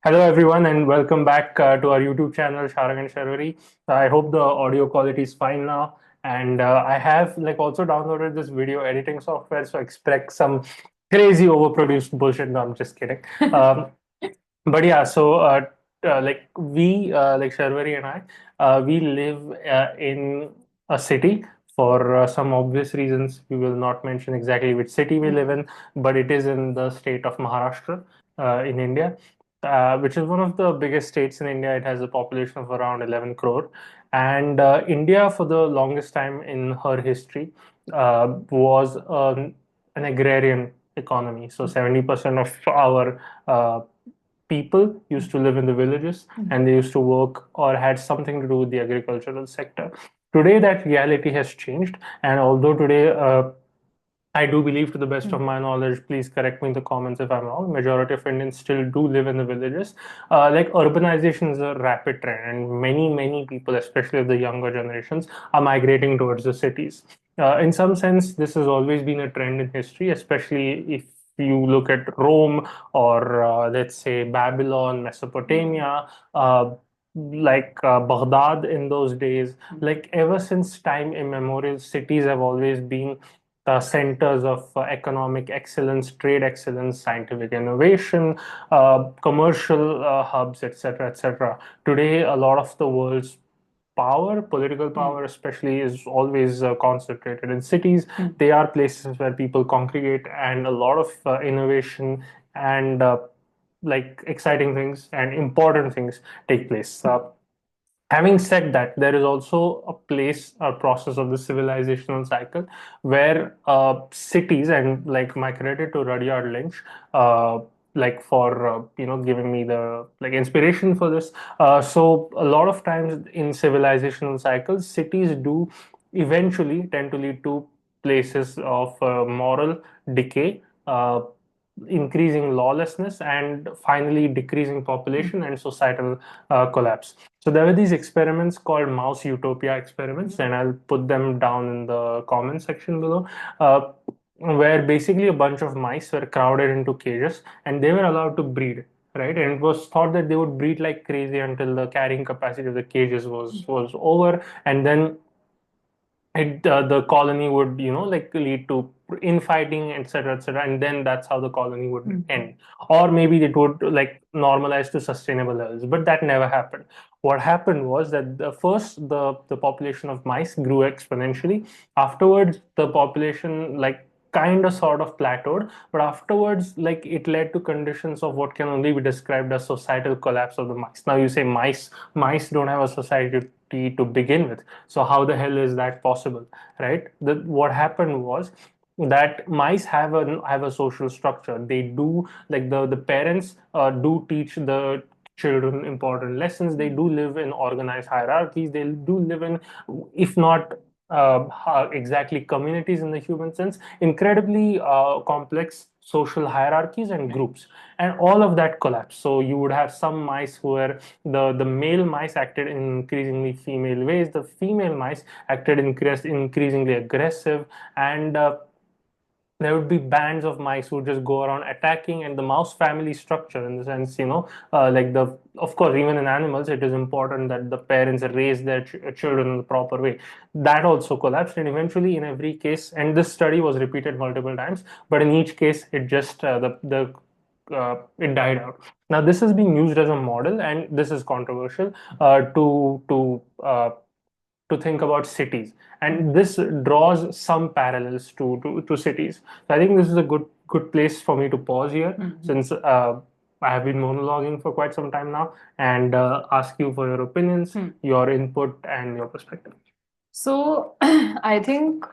Hello everyone and welcome back to our YouTube channel Sharang and Sharvari. I hope the audio quality is fine now. And I have also downloaded this video editing software, so expect some crazy overproduced bullshit. No, I'm just kidding. But yeah, so like Sharvari and I, we live in a city for some obvious reasons. We will not mention exactly which city we live in, but it is in the state of Maharashtra in India, which is one of the biggest states in India. It has a population of around 11 crore. And India, for the longest time in her history, was an agrarian economy. So 70% of our people used to live in the villages and they used to work or had something to do with the agricultural sector. Today, that reality has changed. And although today, I do believe, to the best of my knowledge, please correct me in the comments if I'm wrong, majority of Indians still do live in the villages. Urbanization is a rapid trend, and many people, especially of the younger generations, are migrating towards the cities. In some sense, this has always been a trend in history, especially if you look at Rome or let's say Babylon, Mesopotamia, Baghdad in those days. Like ever since time immemorial, cities have always been the centers of economic excellence, trade excellence, scientific innovation, commercial hubs, etc., etc. Today, a lot of the world's power, political power especially, is always concentrated in cities. They are places where people congregate, and a lot of innovation and exciting things and important things take place. Having said that, there is also a place, a process of the civilizational cycle where cities, and like my credit to Rudyard Lynch, for giving me the inspiration for this. So a lot of times in civilizational cycles, cities do eventually tend to lead to places of moral decay. Increasing lawlessness and finally decreasing population and societal collapse. So there were these experiments called mouse utopia experiments, and I'll put them down in the comment section below, where basically a bunch of mice were crowded into cages and they were allowed to breed. Right, and it was thought that they would breed like crazy until the carrying capacity of the cages was over, and then the colony would lead to infighting, etc., etc., and then that's how the colony would end, or maybe it would normalize to sustainable levels, but that never happened. What happened was that the population of mice grew exponentially. Afterwards the population kind of sort of plateaued, but afterwards it led to conditions of what can only be described as societal collapse of the mice. Now you say mice don't have a society to begin with, so how the hell is that possible, right? What happened was that mice have a social structure. They do, the parents do teach the children important lessons. They do live in organized hierarchies. They do live in, if not exactly communities in the human sense, incredibly complex social hierarchies and groups, and all of that collapsed. So you would have some mice who were, the male mice acted in increasingly female ways, the female mice acted increasingly aggressive, and there would be bands of mice who just go around attacking. And the mouse family structure, in the sense, of course, even in animals it is important that the parents raise their children in the proper way. That also collapsed, and eventually in every case, and this study was repeated multiple times, but in each case it just the it died out. Now this is being used as a model, and this is controversial, to think about cities, and this draws some parallels to cities. So I think this is a good place for me to pause here, since I have been monologuing for quite some time now, and ask you for your opinions, your input, and your perspective. So, I think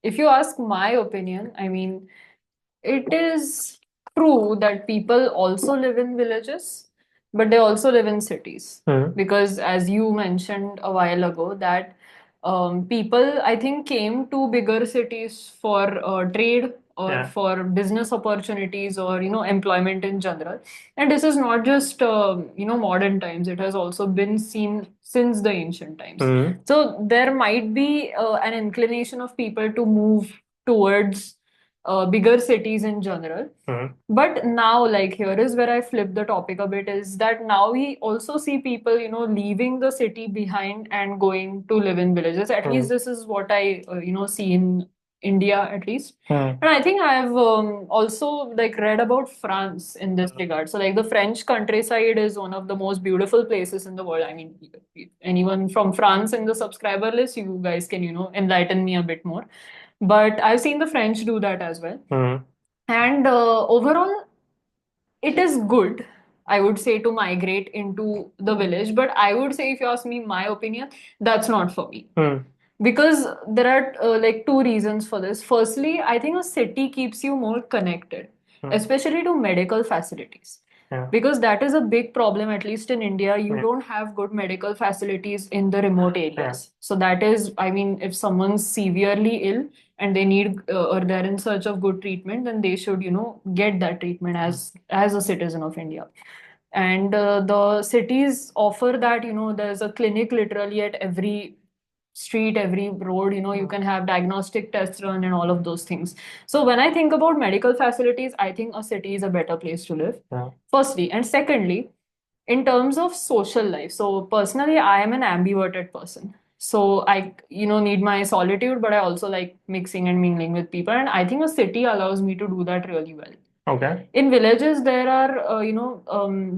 if you ask my opinion, I mean, it is true that people also live in villages, but they also live in cities. Because, as you mentioned a while ago, that people, I think, came to bigger cities for trade or Yeah. for business opportunities or employment in general. And this is not just modern times; it has also been seen since the ancient times. So there might be an inclination of people to move towards bigger cities in general. Mhm. But now, like, here is where I flip the topic a bit, is that now we also see people, leaving the city behind and going to live in villages. At least this is what I, see in India, at least. Mhm. And I think I've also like read about France in this regard. So like the French countryside is one of the most beautiful places in the world. I mean, anyone from France in the subscriber list, you guys can, enlighten me a bit more. But I've seen the French do that as well. Mhm. And overall, it is good, I would say, to migrate into the village. But I would say, if you ask me my opinion, that's not for me. Mhm. Because there are like two reasons for this. Firstly, I think a city keeps you more connected, especially to medical facilities. Yeah. Because that is a big problem, at least in India. You Yeah. don't have good medical facilities in the remote areas. So that is, I mean, if someone's severely ill and they need or they're in search of good treatment, then they should, get that treatment as a citizen of India. And the cities offer that, there's a clinic literally at every street, every road, you can have diagnostic tests run and all of those things. So when I think about medical facilities, I think a city is a better place to live. Yeah. Firstly. And secondly, in terms of social life, so personally, I am an ambiverted person. So I, need my solitude, but I also like mixing and mingling with people. And I think a city allows me to do that really well. Okay. In villages, there are,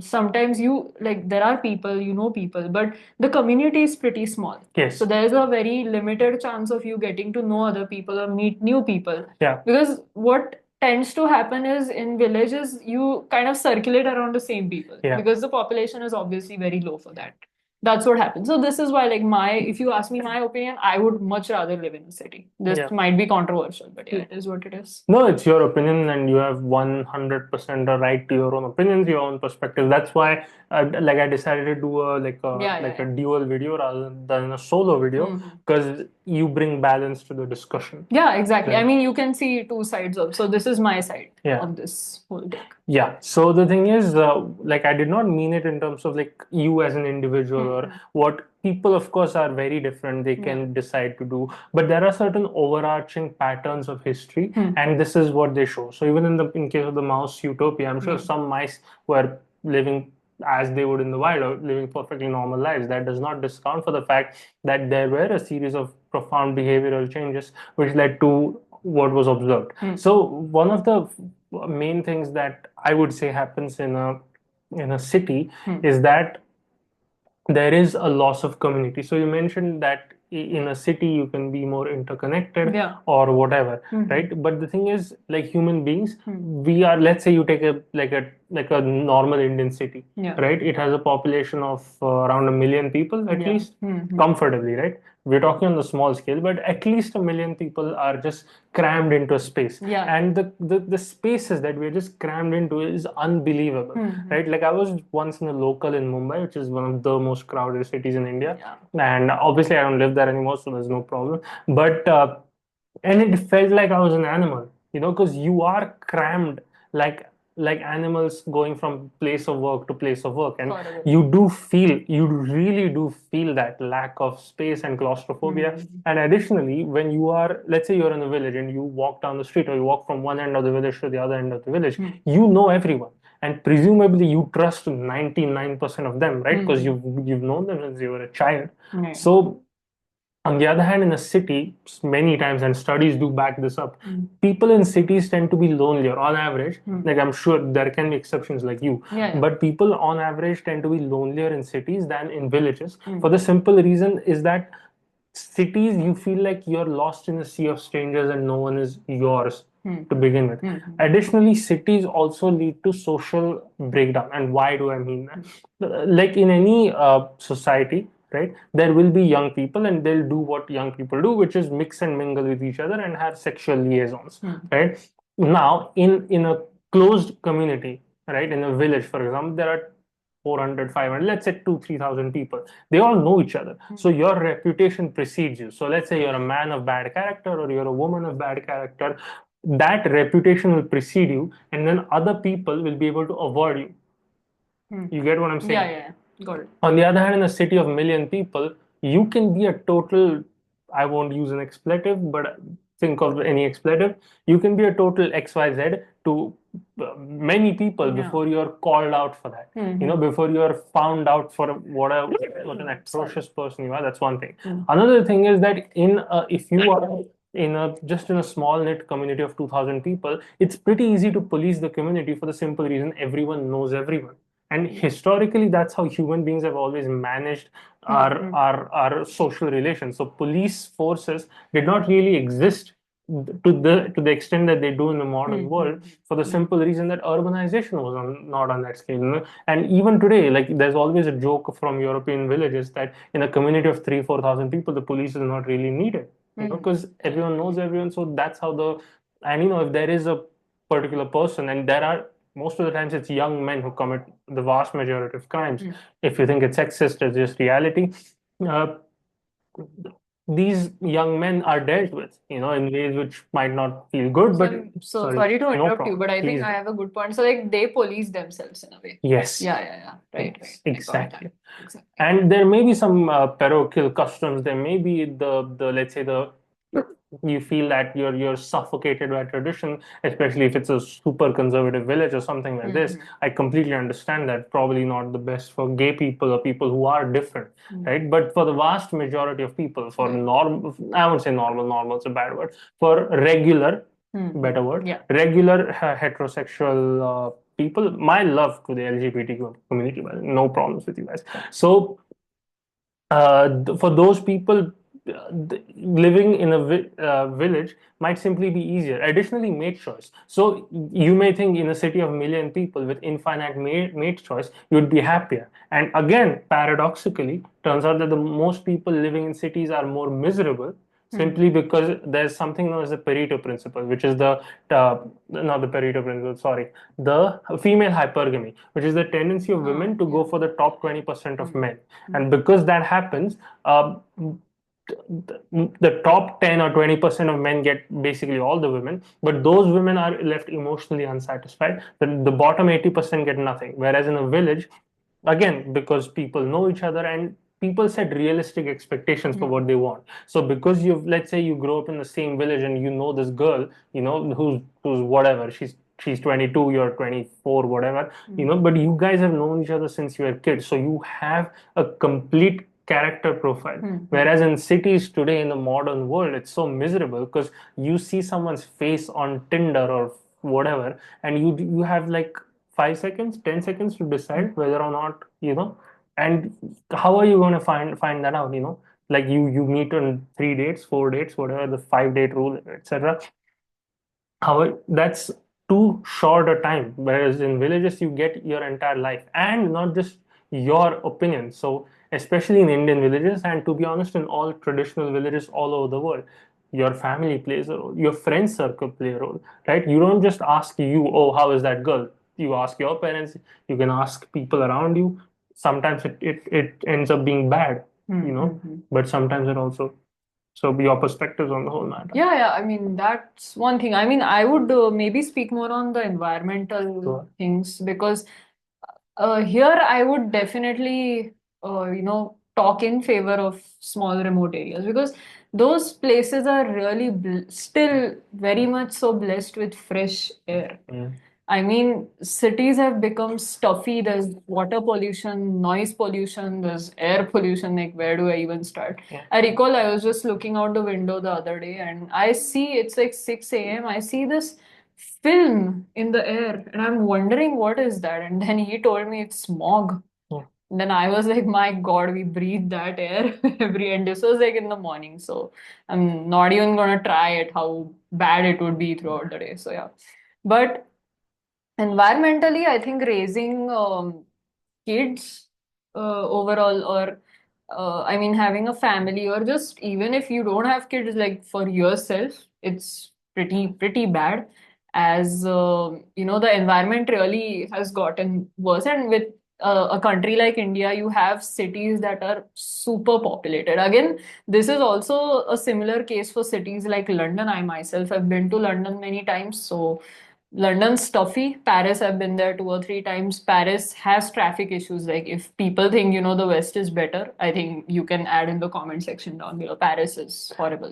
sometimes there are people, people, but the community is pretty small. Yes. So there's a very limited chance of you getting to know other people or meet new people. Yeah. Because what tends to happen is in villages, you kind of circulate around the same people. Yeah. Because the population is obviously very low for that. That's what happens. So this is why, like, if you ask me my opinion, I would much rather live in a city. This might be controversial, but yeah, it is what it is. No, it's your opinion, and you have 100% a right to your own opinions, your own perspective. That's why, like, I decided to do a dual video rather than a solo video, because you bring balance to the discussion. Yeah, exactly. Right. I mean, you can see two sides of. So this is my side Yeah. of this whole thing. Yeah. So the thing is, like, I did not mean it in terms of like you as an individual or what people, of course, are very different. They can decide to do, but there are certain overarching patterns of history, and this is what they show. So even in case of the mouse utopia, I'm sure some mice were living as they would in the wild or living perfectly normal lives. That does not discount for the fact that there were a series of profound behavioral changes which led to what was observed. So one of the main things that I would say happens in a city is that there is a loss of community. So you mentioned that in a city you can be more interconnected or whatever, right? But the thing is, like human beings, we are. Let's say you take a normal Indian city, right? It has a population of around 1 million people at least, comfortably, right? We're talking on the small scale, but at least 1 million people are just crammed into a space. And the spaces that we're just crammed into is unbelievable, right? Like I was once in a local in Mumbai, which is one of the most crowded cities in India. And obviously I don't live there anymore, so there's no problem. But and it felt like I was an animal, because you are crammed like animals going from place of work to place of work, and you really do feel that lack of space and claustrophobia. And additionally, when you are, let's say you're in a village and you walk down the street or you walk from one end of the village to the other end of the village, you know everyone, and presumably you trust 99% of them, right? Because you've known them since you were a child. So on the other hand, in a city, many times, and studies do back this up, people in cities tend to be lonelier on average. Like I'm sure there can be exceptions like you, but people on average tend to be lonelier in cities than in villages. For the simple reason is that cities, you feel like you're lost in a sea of strangers and no one is yours to begin with. Additionally, cities also lead to social breakdown. And why do I mean that? Like in any society, right, there will be young people and they'll do what young people do, which is mix and mingle with each other and have sexual liaisons, right? Now, in a closed community, right, in a village, for example, there are 400, 500, let's say 2, 3,000 people. They all know each other. So your reputation precedes you. So let's say you're a man of bad character or you're a woman of bad character. That reputation will precede you, and then other people will be able to avoid you. You get what I'm saying? Yeah. Got it. On the other hand, in a city of 1 million people, you can be a total, I won't use an expletive, but think of any expletive. You can be a total XYZ to many people before you're called out for that. Before you're found out for what an atrocious person you are. That's one thing. Another thing is that if you are in a small knit community of 2,000 people, it's pretty easy to police the community for the simple reason everyone knows everyone. And historically, that's how human beings have always managed our social relations. So police forces did not really exist to the extent that they do in the modern world, for the simple reason that urbanization was not on that scale. And even today, like there's always a joke from European villages that in a community of 3,000-4,000 people, the police is not really needed, because everyone knows everyone. So that's how and if there is a particular person, and there are most of the times it's young men who commit the vast majority of crimes. If you think it's sexist, it's just reality. Uh, these young men are dealt with, in ways which might not feel good, but sorry to no interrupt you, problem. but I think Please. I have a good point. So like they police themselves in a way. Yes. Yeah. Right. Exactly. And there may be some parochial customs. There may be the let's say you feel that you're suffocated by tradition, especially if it's a super conservative village or something like this. I completely understand that. Probably not the best for gay people or people who are different, right? But for the vast majority of people, for normal, I won't say normal is a bad word, for regular, better word, regular heterosexual people, my love to the LGBT community, no problems with you guys. So for those people, living in a village might simply be easier. Additionally, mate choice. So you may think in a city of million people with infinite mate choice, you would be happier. And again, paradoxically, turns out that the most people living in cities are more miserable, simply because there's something known as the Pareto principle, which is not the Pareto principle, sorry, the female hypergamy, which is the tendency of women to go for the top 20% of men. And because that happens, the top 10 or 20% of men get basically all the women, but those women are left emotionally unsatisfied. The bottom 80% get nothing. Whereas in a village, again, because people know each other and people set realistic expectations for what they want. So because let's say you grow up in the same village and you know this girl, who's whatever, she's 22, you're 24, whatever, but you guys have known each other since you were kids. So you have a complete character profile. Whereas in cities today, in the modern world, it's so miserable because you see someone's face on Tinder or whatever, and you have like 5 seconds, 10 seconds to decide whether or not, and how are you going to find that out, like you meet on 3 dates, 4 dates, whatever the 5 date rule, etc. However, that's too short a time. Whereas in villages, you get your entire life and not just your opinion. So, especially in Indian villages, and to be honest, in all traditional villages all over the world, your family plays a role, your friend circle play a role, right? You don't just ask oh, how is that girl? You ask your parents, you can ask people around you. Sometimes it ends up being bad, but sometimes it also. So, your perspectives on the whole matter. Yeah. I mean, that's one thing. I mean, I would maybe speak more on the environmental things, because here I would definitely, talk in favor of small remote areas, because those places are really still very much so blessed with fresh air. I mean, cities have become stuffy. There's water pollution, noise pollution, there's air pollution. Like, where do I even start? I recall I was just looking out the window the other day and I see it's like 6 a.m. I see this film in the air and I'm wondering what is that? And then he told me it's smog. Then I was like, my God, we breathe that air every end. This was like in the morning. So I'm not even gonna try it, how bad it would be throughout the day. So yeah. But environmentally, I think raising kids overall, or I mean, having a family, or just even if you don't have kids, like for yourself, it's pretty bad. As the environment really has gotten worse, and with a country like India, you have cities that are super populated. Again, this is also a similar case for cities like London. I myself have been to London many times, so London's stuffy. Paris, I've been there 2 or 3 times. Paris has traffic issues. Like, if people think, the West is better, I think you can add in the comment section down below. Paris is horrible.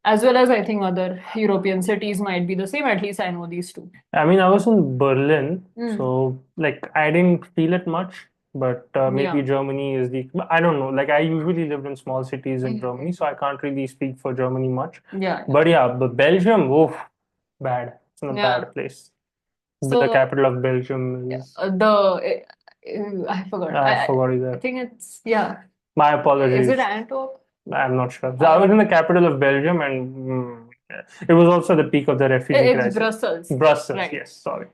As well as I think other European cities might be the same. At least I know these two. I mean, I was in Berlin, Mm. so like I didn't feel it much, but maybe Yeah. Germany is the, I don't know. Like I usually lived in small cities in Germany, Mhm. so I can't really speak for Germany much. Yeah. But yeah, but Belgium, oof, bad. It's a Yeah. bad place. The So capital of Belgium is, I forgot. I forgot I either. think it's yeah. My Is it apologies. Antwerp? I'm not sure. So I was in the capital of Belgium, and it was also the peak of the refugee It's crisis. Brussels. Brussels, Right. yes, sorry.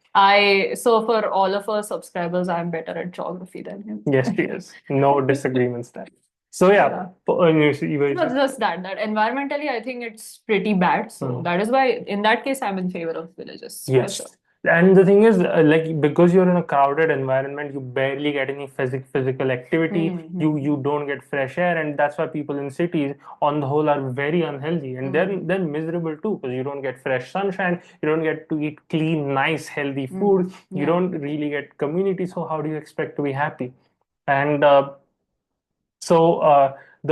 So for all of our subscribers, I'm better at geography than him. Yes, she is. No disagreements there. So yeah, Yeah. you were No, saying. just that environmentally, I think it's pretty bad. So that is why, in that case, I'm in favor of villages for Yes. sure. And the thing is, like because you're in a crowded environment, you barely get any physical activity. You Mm-hmm. don't get fresh air, and that's why people in cities, on the whole, are very unhealthy, and they're miserable too because you don't get fresh sunshine, you don't get to eat clean, nice, healthy food, you Yeah. don't really get community. So how do you expect to be happy? And so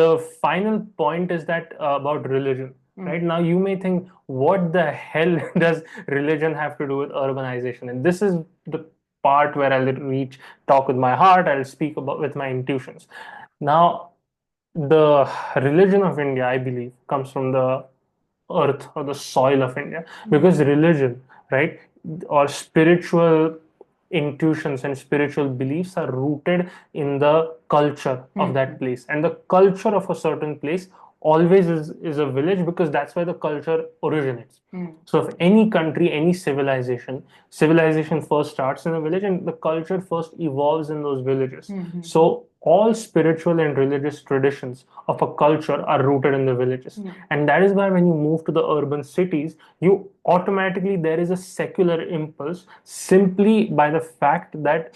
the final point is that about religion. Right now, you may think, what the hell does religion have to do with urbanization? And this is the part where I'll reach talk with my heart. I'll speak about with my intuitions. Now, the religion of India, I believe, comes from the earth or the soil of India because religion, right, or spiritual intuitions and spiritual beliefs are rooted in the culture of that place, and the culture of a certain place always is a village because that's where the culture originates. So if any country, any civilization first starts in a village and the culture first evolves in those villages. So all spiritual and religious traditions of a culture are rooted in the villages. And that is why when you move to the urban cities, you automatically, there is a secular impulse simply by the fact that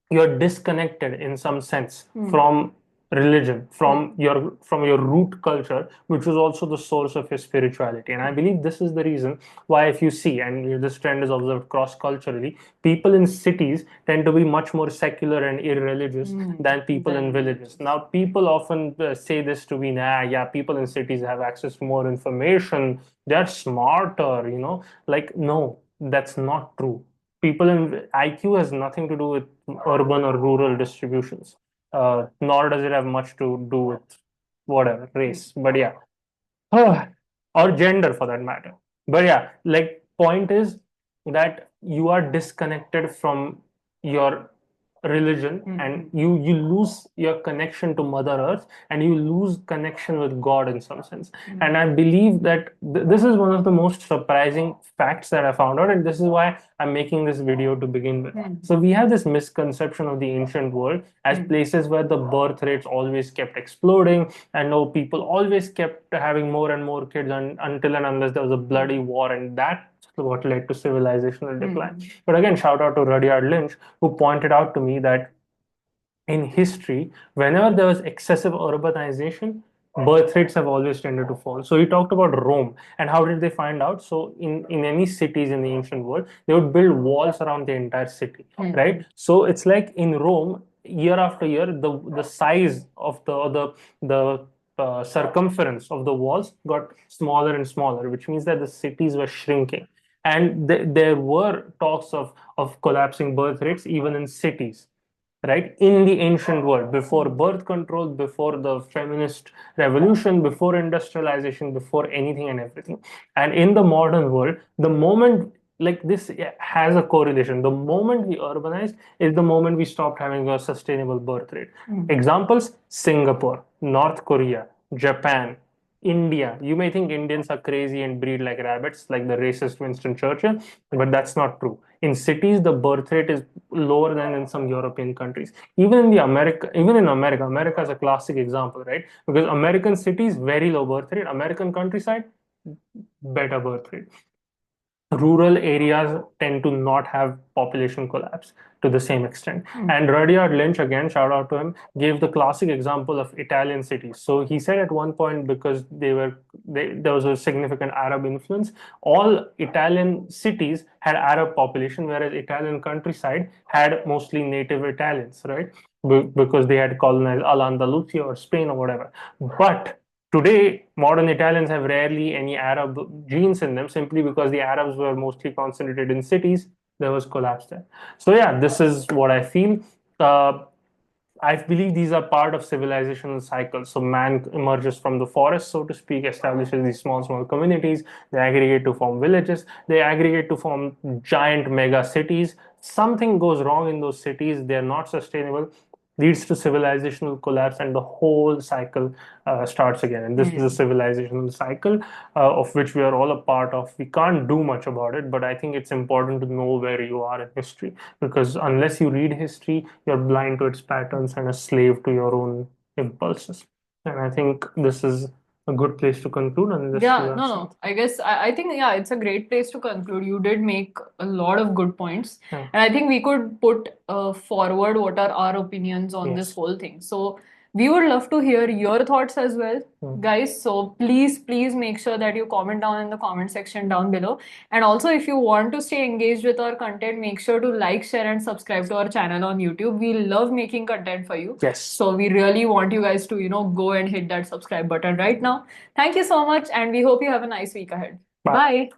you're disconnected in some sense from religion, from your root culture, which is also the source of your spirituality. And I believe this is the reason why, if you see, and this trend is observed cross culturally, people in cities tend to be much more secular and irreligious than people in villages. Now people often say this to be, nah, yeah, people in cities have access to more information, they're smarter, like, no, that's not true. People in IQ has nothing to do with urban or rural distributions, nor does it have much to do with whatever race. But yeah, or gender for that matter. But yeah, like point is that you are disconnected from your religion, and you lose your connection to Mother Earth, and you lose connection with God in some sense. And I believe that this is one of the most surprising facts that I found out, and this is why I'm making this video to begin with. So we have this misconception of the ancient world as places where the birth rates always kept exploding, and no, people always kept having more and more kids until and unless there was a bloody war, and that's what led to civilizational decline. But again, shout out to Rudyard Lynch, who pointed out to me that in history, whenever there was excessive urbanization, birth rates have always tended to fall. So he talked about Rome, and how did they find out? So in any cities in the ancient world, they would build walls around the entire city, right? So it's like in Rome, year after year, the size of the circumference of the walls got smaller and smaller, which means that the cities were shrinking. And there were talks of collapsing birth rates even in cities, right, in the ancient world, before birth control, before the feminist revolution, before industrialization, before anything and everything. And in the modern world, the moment, like, this has a correlation, the moment we urbanize is the moment we stopped having a sustainable birth rate. Examples: Singapore, North Korea, Japan, India. You may think Indians are crazy and breed like rabbits, like the racist Winston Churchill, but that's not true. In cities, the birth rate is lower than in some European countries. Even in America, America is a classic example, right? Because American cities, very low birth rate. American countryside, better birth rate. Rural areas tend to not have population collapse to the same extent. And Rudyard Lynch, again, shout out to him, gave the classic example of Italian cities. So he said at one point, because there was a significant Arab influence, all Italian cities had Arab population, whereas Italian countryside had mostly native Italians, right? Because they had colonized Al Andalusia or Spain or whatever. But Today, modern Italians have rarely any Arab genes in them simply because the Arabs were mostly concentrated in cities. There was collapse there. So, yeah, this is what I feel. Uh, I believe these are part of civilizational cycles. So man emerges from the forest, so to speak, establishes these small communities. They aggregate to form villages. They aggregate to form giant mega cities. Something goes wrong in those cities. They're not sustainable, leads to civilizational collapse, and the whole cycle starts again. And this is a civilizational cycle of which we are all a part of. We can't do much about it, but I think it's important to know where you are in history, because unless you read history, you're blind to its patterns and a slave to your own impulses. And I think this is a good place to conclude. And this Yeah, no. I guess I think, yeah, it's a great place to conclude. You did make a lot of good points. Yeah. And I think we could put forward what are our opinions on this Yes. whole thing. So we would love to hear your thoughts as well, guys. So please make sure that you comment down in the comment section down below. And also, if you want to stay engaged with our content, make sure to like, share, and subscribe to our channel on YouTube. We love making content for you. Yes. So we really want you guys to, go and hit that subscribe button right now. Thank you so much, and we hope you have a nice week ahead. Bye. Bye.